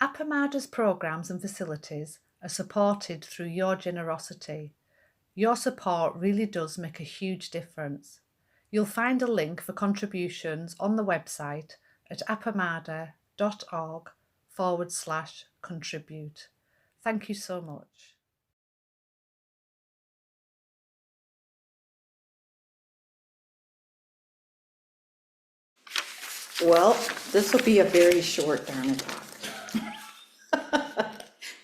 Appamada's programs and facilities are supported through your generosity. Your support really does make a huge difference. You'll find a link for contributions on the website at appamada.org/contribute. Thank you so much. Well, this will be a very short Dharma talk.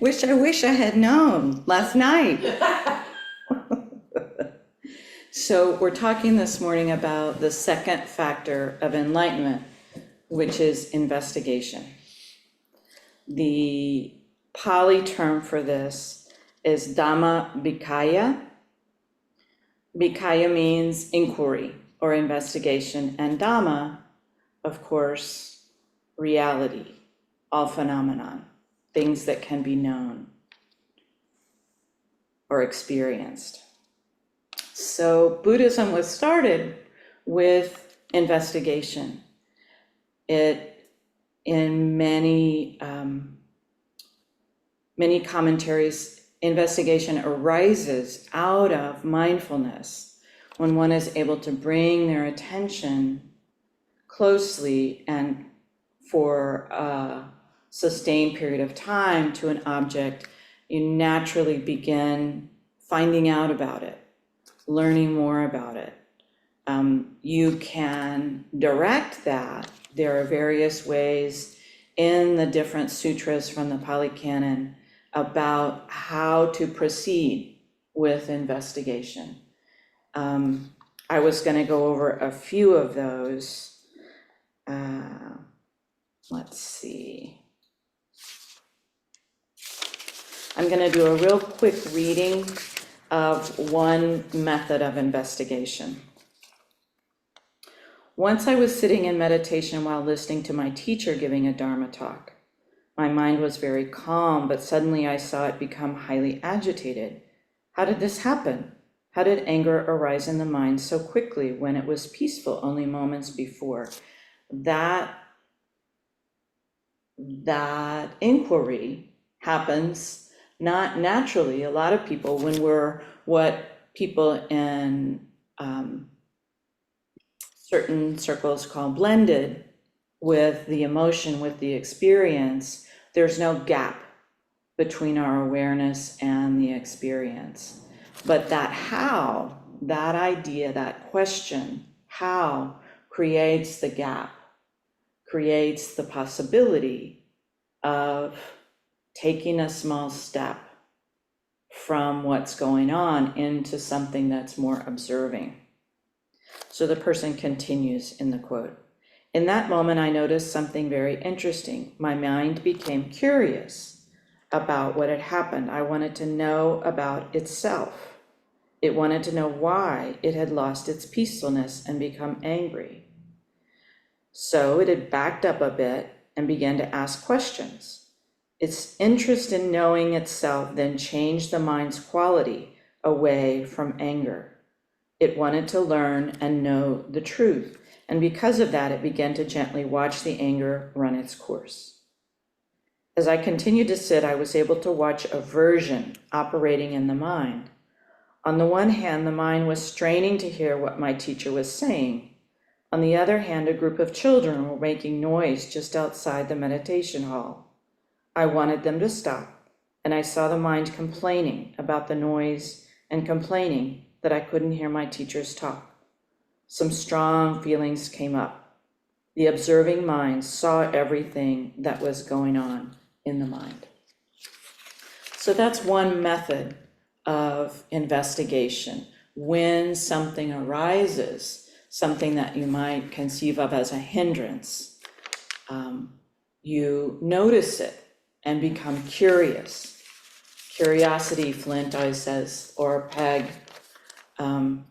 I wish I had known last night. So we're talking this morning about the second factor of enlightenment, which is investigation. The Pali term for this is Dhamma Bhikkhaya. Bhikkhaya means inquiry or investigation, and Dhamma, of course, reality, all phenomenon, things that can be known or experienced. So Buddhism was started with investigation. It, in many commentaries, investigation arises out of mindfulness when one is able to bring their attention closely and for a sustained period of time to an object. You naturally begin finding out about it, learning more about it. You can direct that. There are various ways in the different sutras from the Pali Canon about how to proceed with investigation. I was going to go over a few of those. Let's see. I'm going to do a real quick reading of one method of investigation. Once I was sitting in meditation while listening to my teacher giving a Dharma talk. My mind was very calm, but suddenly I saw it become highly agitated. How did this happen? How did anger arise in the mind so quickly when it was peaceful only moments before? That inquiry happens not naturally. A lot of people, when we're what people in certain circles call blended with the emotion, with the experience, there's no gap between our awareness and the experience. But that how, that idea, that question, how, creates the gap, creates the possibility of taking a small step from what's going on into something that's more observing. So the person continues in the quote. In that moment, I noticed something very interesting. My mind became curious about what had happened. I wanted to know about itself. It wanted to know why it had lost its peacefulness and become angry. So it had backed up a bit and began to ask questions. Its interest in knowing itself then changed the mind's quality away from anger. It wanted to learn and know the truth, and because of that, it began to gently watch the anger run its course. As I continued to sit, I was able to watch aversion operating in the mind. On the one hand, the mind was straining to hear what my teacher was saying. On the other hand, a group of children were making noise just outside the meditation hall. I wanted them to stop, and I saw the mind complaining about the noise and complaining that I couldn't hear my teachers talk. Some strong feelings came up. The observing mind saw everything that was going on in the mind. So that's one method of investigation. When something arises, something that you might conceive of as a hindrance, you notice it and become curious. Curiosity, Flint always says, or Peg,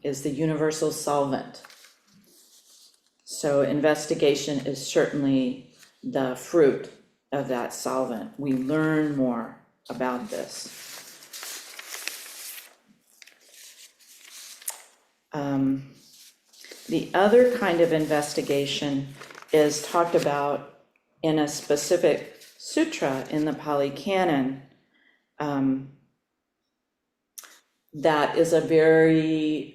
is the universal solvent. So investigation is certainly the fruit of that solvent. We learn more about this. The other kind of investigation is talked about in a specific sutra in the Pali Canon that is a very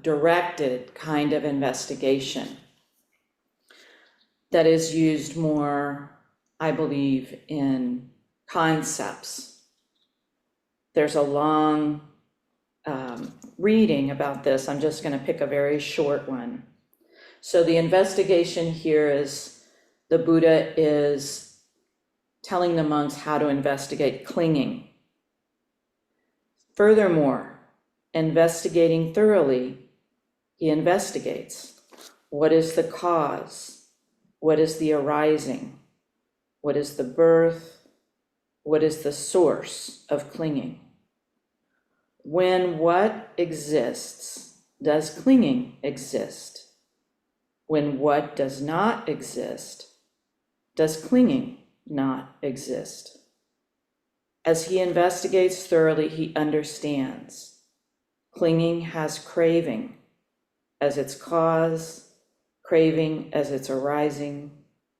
directed kind of investigation that is used more, I believe, in concepts. There's a long reading about this. I'm just going to pick a very short one. So the investigation here is the Buddha is telling the monks how to investigate clinging. Furthermore, investigating thoroughly, he investigates. What is the cause? What is the arising? What is the birth? What is the source of clinging? When what exists, does clinging exist? When what does not exist, does clinging not exist? As he investigates thoroughly, he understands. Clinging has craving as its cause, craving as its arising,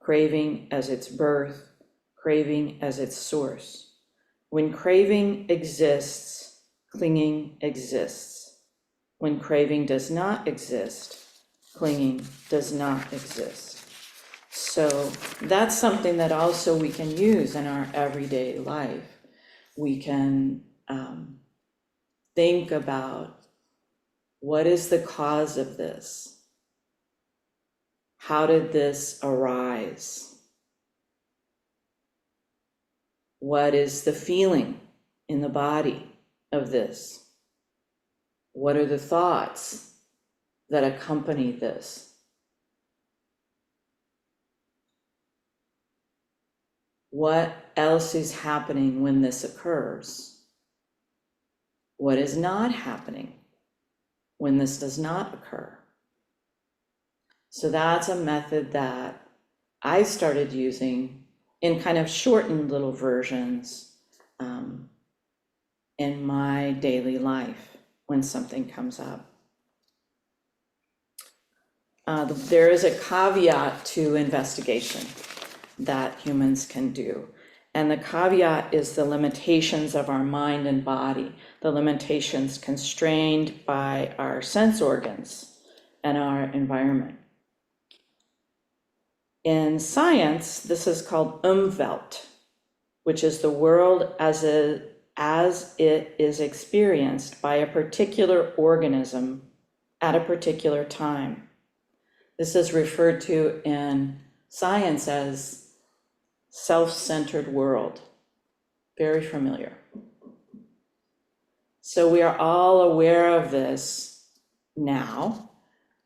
craving as its birth, craving as its source. When craving exists, clinging exists. When craving does not exist, clinging does not exist. So that's something that also we can use in our everyday life. We can think about, what is the cause of this? How did this arise? What is the feeling in the body of this? What are the thoughts that accompany this? What else is happening when this occurs? What is not happening when this does not occur? So that's a method that I started using in kind of shortened little versions in my daily life when something comes up. There is a caveat to investigation that humans can do. And the caveat is the limitations of our mind and body, the limitations constrained by our sense organs and our environment. In science, this is called Umwelt, which is the world as it is experienced by a particular organism at a particular time. This is referred to in science as self-centered world. Very familiar. So we are all aware of this now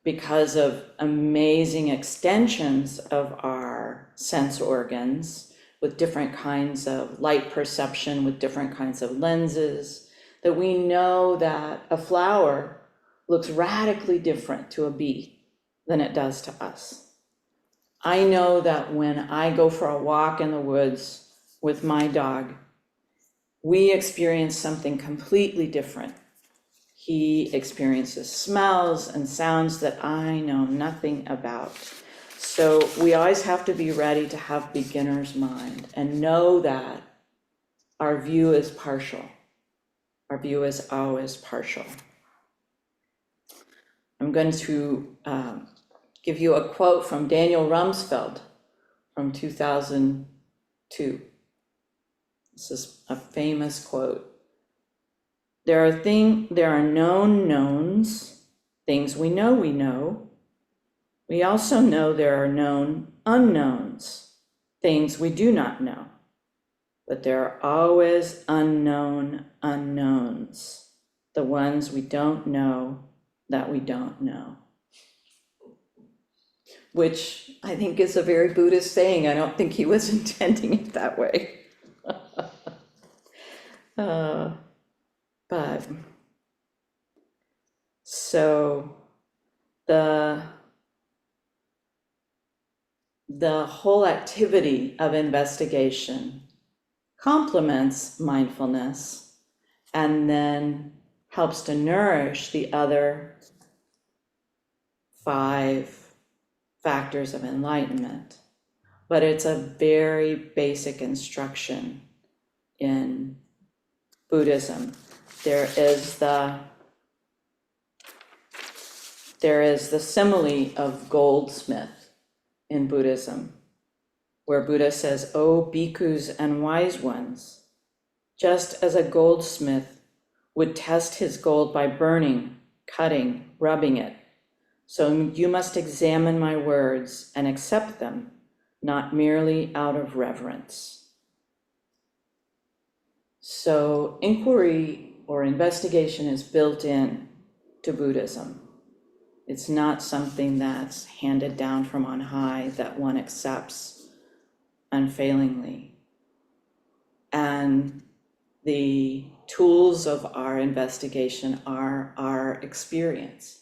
because of amazing extensions of our sense organs with different kinds of light perception, with different kinds of lenses, that we know that a flower looks radically different to a bee than it does to us. I know that when I go for a walk in the woods with my dog, we experience something completely different. He experiences smells and sounds that I know nothing about. So we always have to be ready to have beginner's mind and know that our view is partial. Our view is always partial. I'm going to give you a quote from Daniel Rumsfeld from 2002. This is a famous quote. There are known knowns, things we know we know. We also know there are known unknowns, things we do not know. But there are always unknown unknowns, the ones we don't know that we don't know. Which I think is a very Buddhist saying. I don't think he was intending it that way. But so the whole activity of investigation complements mindfulness and then helps to nourish the other 5 factors of enlightenment. but it's a very basic instruction in Buddhism. There is the simile of goldsmith in Buddhism, where Buddha says, "O bhikkhus and wise ones, just as a goldsmith would test his gold by burning, cutting, rubbing it, so you must examine my words and accept them, not merely out of reverence." So inquiry or investigation is built in to Buddhism. It's not something that's handed down from on high that one accepts unfailingly. And the tools of our investigation are our experience.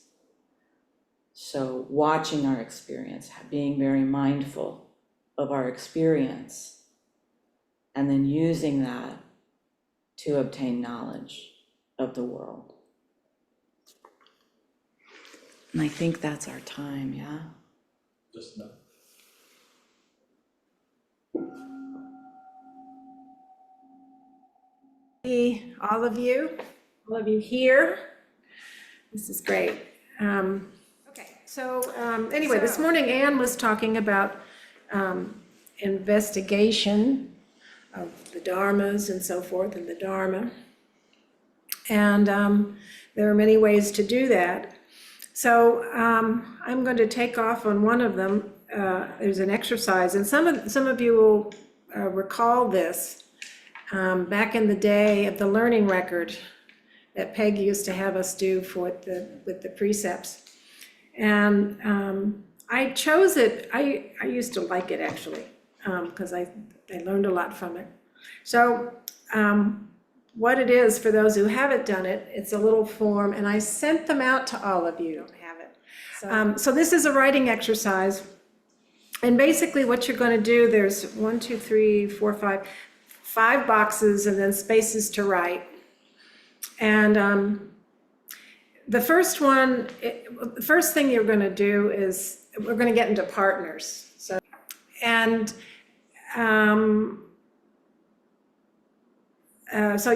So watching our experience, being very mindful of our experience, and then using that to obtain knowledge of the world. And I think that's our time, yeah? Just now. Hey, all of you here. This is great. Okay, so anyway, this morning Anne was talking about investigation of the dharmas and so forth, and the dharma. And there are many ways to do that. So I'm going to take off on one of them. There's an exercise, and some of you will recall this. Back in the day of the learning record that Peg used to have us do with the precepts. And I chose it, I used to like it actually, because I learned a lot from it. So what it is, for those who haven't done it, it's a little form, and I sent them out to all of you. Don't have it. So this is a writing exercise. And basically what you're going to do, there's 5 boxes and then spaces to write. And the first thing you're going to do is we're going to get into partners. So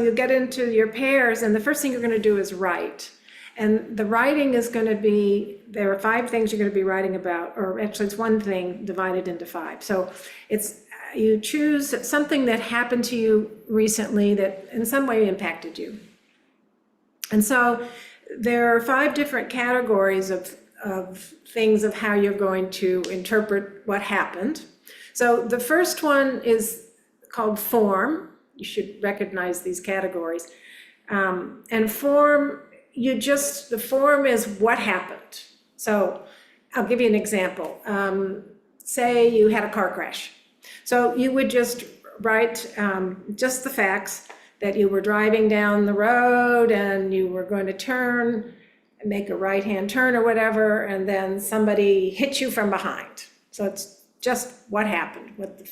you get into your pairs, and the first thing you're going to do is write. And the writing is going to be, there are 5 things you're going to be writing about, or actually it's one thing divided into 5. So you choose something that happened to you recently that in some way impacted you. And so there are 5 different categories of things of how you're going to interpret what happened. So the first one is called form. You should recognize these categories. And form, the form is what happened. So I'll give you an example. Say you had a car crash. So you would just write just the facts that you were driving down the road and you were going to turn, make a right-hand turn or whatever, and then somebody hit you from behind. So it's just what happened, what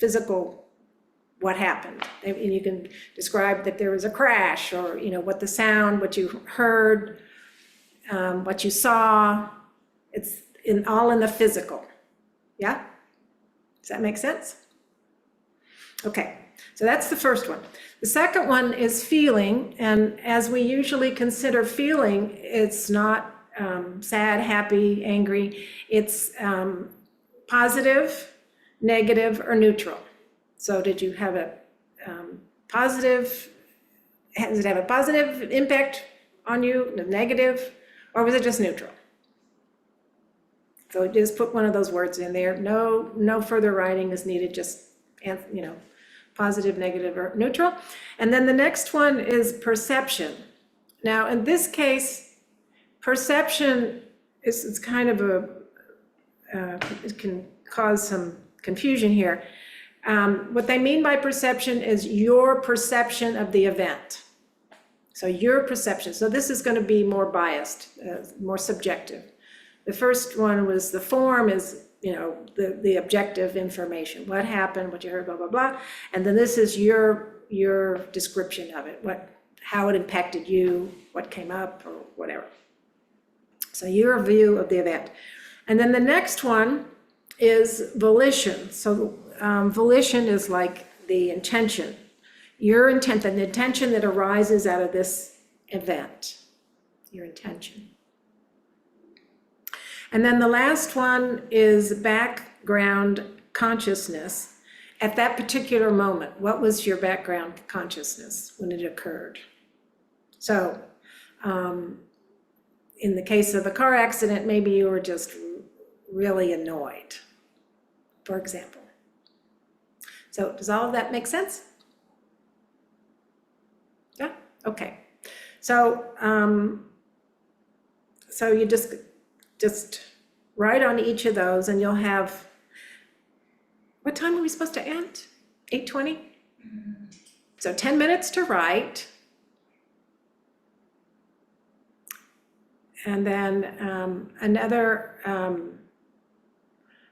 happened. And you can describe that there was a crash, or what the sound, what you heard, what you saw. It's all in the physical. Yeah? Does that make sense? Okay, so that's the first one. The second one is feeling, and as we usually consider feeling, it's not sad, happy, angry. It's positive, negative, or neutral. So did you have a positive, does it have a positive impact on you, a negative, or was it just neutral? So just put one of those words in there. No further writing is needed, just, positive, negative, or neutral. And then the next one is perception. Now, in this case, perception is kind of it can cause some confusion here. What they mean by perception is your perception of the event. So your perception. So this is going to be more biased, more subjective. The first one was the form is, the objective information. What happened, what you heard, blah, blah, blah. And then this is your description of it, how it impacted you, what came up, or whatever. So your view of the event. And then the next one is volition. So volition is like the intention. Your intent, the intention that arises out of this event, your intention. And then the last one is background consciousness. At that particular moment, what was your background consciousness when it occurred? So in the case of a car accident, maybe you were just really annoyed, for example. So does all of that make sense? Yeah, okay. So so you just write on each of those, and you'll have, what time are we supposed to end? 8:20? So 10 minutes to write. And then another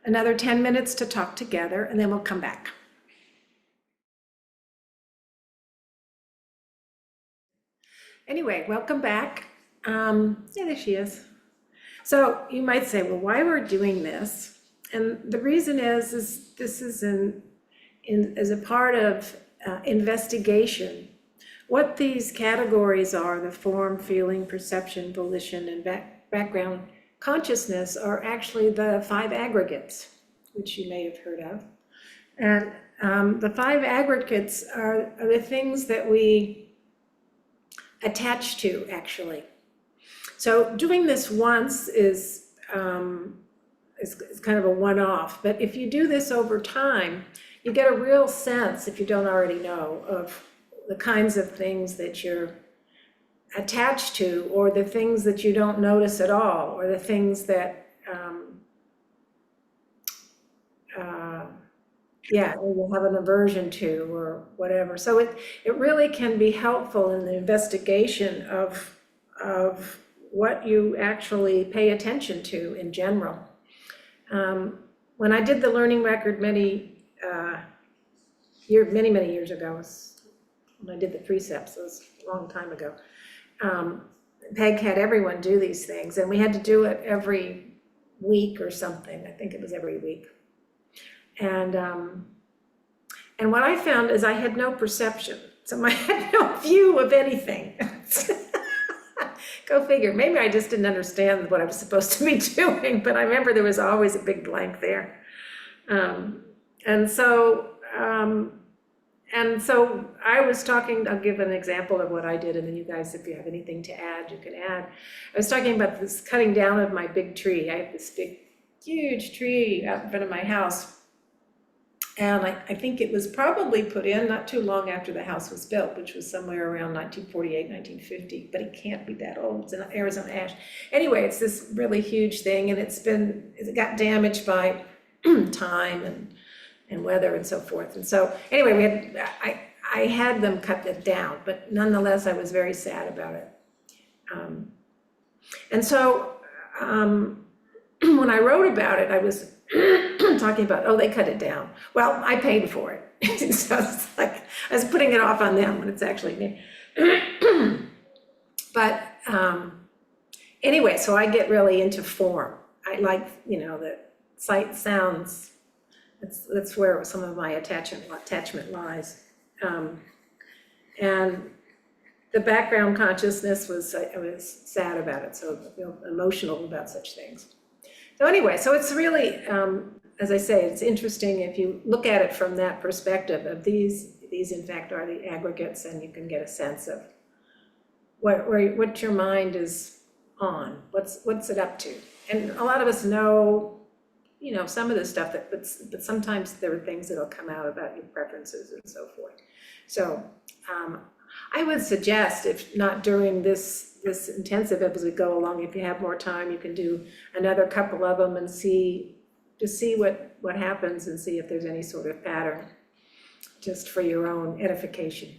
10 minutes to talk together, and then we'll come back. Anyway, welcome back. Yeah, there she is. So you might say, well, why we're doing this? And the reason is this is as a part of investigation. What these categories are, the form, feeling, perception, volition, and background consciousness, are actually the 5 aggregates, which you may have heard of. And the 5 aggregates are the things that we attach to, actually. So doing this once is kind of a one-off, but if you do this over time, you get a real sense, if you don't already know, of the kinds of things that you're attached to, or the things that you don't notice at all, or the things that, or you have an aversion to, or whatever. So it really can be helpful in the investigation of what you actually pay attention to in general. When I did the learning record many years ago, when I did the precepts, it was a long time ago, Peg had everyone do these things, and we had to do it every week or something. I think it was every week. And what I found is I had no perception, so I had no view of anything. Go figure. Maybe I just didn't understand what I was supposed to be doing, but I remember there was always a big blank there. And so I was talking, I'll give an example of what I did, and then you guys, if you have anything to add, you can add. I was talking about this cutting down of my big tree. I have this big, huge tree out in front of my house. And I think it was probably put in not too long after the house was built, which was somewhere around 1948, 1950, but it can't be that old. It's an Arizona ash. Anyway, it's this really huge thing, and it got damaged by time and weather and so forth. And so anyway, I had them cut it down, but nonetheless, I was very sad about it. And so when I wrote about it, I was talking about, oh, they cut it down. Well, I paid for it. So it's like I was putting it off on them when it's actually me. But anyway, so I get really into form. I like, the sight, sounds. That's where some of my attachment lies. And the background consciousness I was sad about it, so I feel emotional about such things. So anyway, so it's really, as I say, it's interesting if you look at it from that perspective of these in fact are the aggregates, and you can get a sense of what your mind is on, what's it up to. And a lot of us know, some of this stuff, but sometimes there are things that'll come out about your preferences and so forth. So I would suggest, if not during this intensive, as we go along, if you have more time, you can do another couple of them and see what happens, and see if there's any sort of pattern, just for your own edification.